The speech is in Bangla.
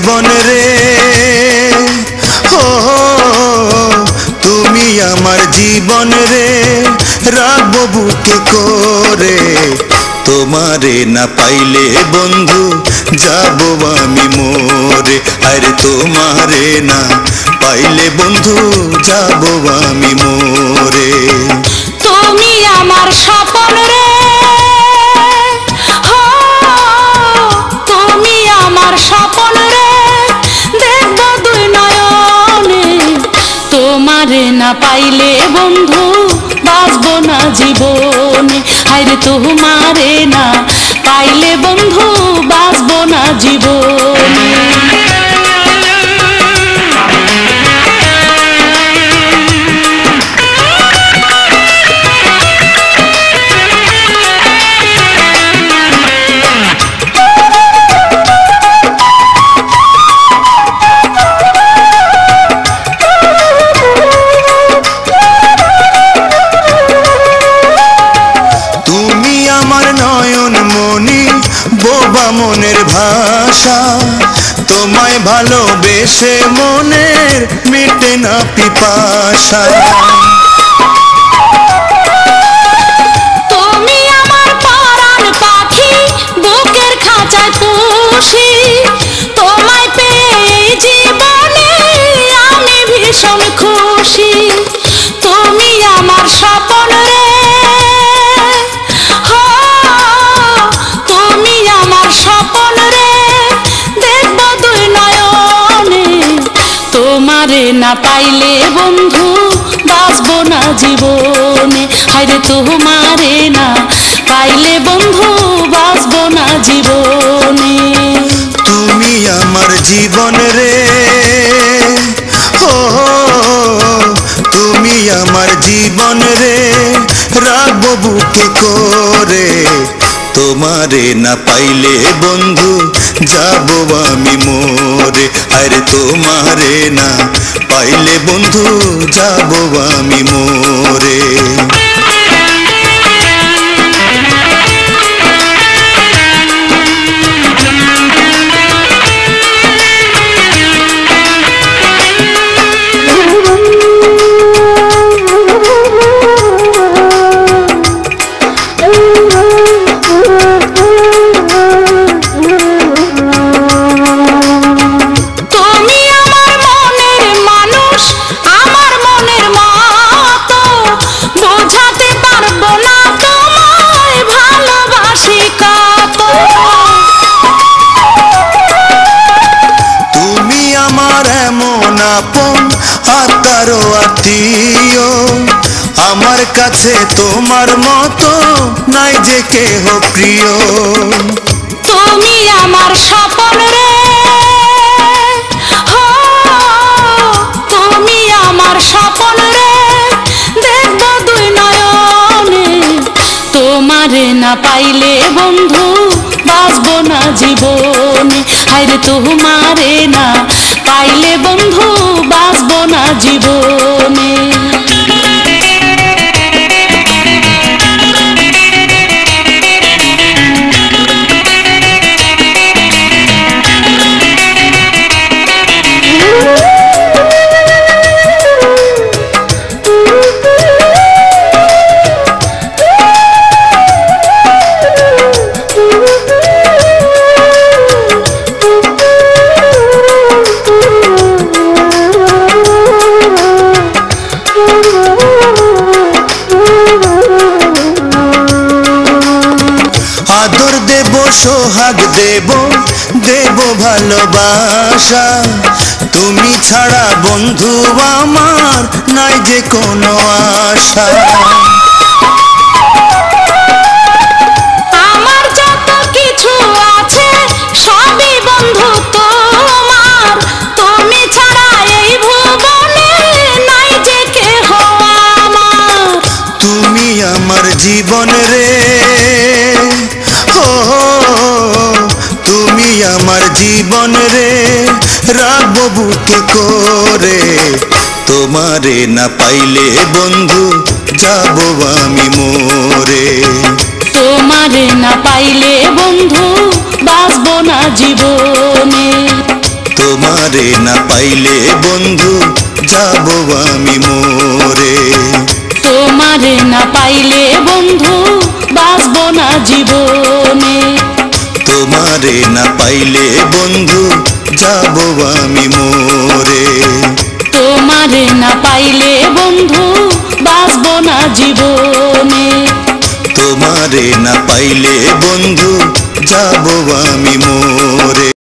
জীবন রে, ও তুমি আমার জীবন রে, রাখবো বুকে করে। তোমারে না পাইলে বন্ধু যাবো আমি মরে, আরে তোমারে না পাইলে বন্ধু যাবো আমি মরে। তুমি আমার স্বপন রে, তুমি আমার স্বপন রে, দেখবো দুই নয়নে। তোমারে না পাইলে বন্ধু বাঁচবো না জীবনে, হায়রে তোমারে না পাইলে বন্ধু বাঁচবো না জীবনে। বোবা মনের ভাষা, তোমায় ভালোবেসে মনের মিটে না পিপাসা। তুমি আমার পরাণ পাখি, বুকের খাঁচায় পুষি, তোমায় পেয়ে জীবনে আমি ভীষণ খুশি। তুমি আমার স্বপন রে, স্বপন রে, দেখবো দুই নয়নে। তোমারে না পাইলে বন্ধু বাঁচবো না জীবনে, হায়রে তোমারে না পাইলে বন্ধু বাঁচবো না জীবনে। তুমি আমার জীবন রে, ও তুমি আমার জীবন রে, রাখবো বুকে করে। তোমারে না পাইলে বন্ধু যাবো আমি মরে, আরে তোমারে না পাইলে বন্ধু যাবো আমি মরে। আত্মারও আত্মীয়, আমার কাছে তোমার মতো নাই যে কেহ প্রিয়। তুমি আমার স্বপন রে, তুমি আমার স্বপন রে, দেখবো দুই নয়নে। তোমারে না পাইলে বন্ধু বাঁচবো না জীবনে, হায়রে তোমারে না পাইলে বন্ধু বাঁচবো না জীবনে। আদর দেব, সোহাগ দেব, দেব ভালোবাসা, তুমি ছাড়া বন্ধু আমার নাই যে কোনো আশা। আমার যত কিছু আছে সবই বন্ধু তোমার, তুমি ছাড়া এই ভুবনে নাই যে কেহ আমার। তুমি আমার জীবন রে, ও তুমি আমার জীবন রে, রাখবো বুকে করে। তোমারে না পাইলে বন্ধু যাবো আমি মরে, তোমারে না পাইলে বন্ধু বাঁচবো না জীবনে। তোমারে না পাইলে বন্ধু যাব আমি মরে। তোমারে না পাইলে বন্ধু বাঁচব না জীবনে। তোমারে না পাইলে বন্ধু যাব আমি মরে। তোমারে না পাইলে বন্ধু বাঁচব না জীবনে। তোমারে না পাইলে বন্ধু যাব আমি মরে।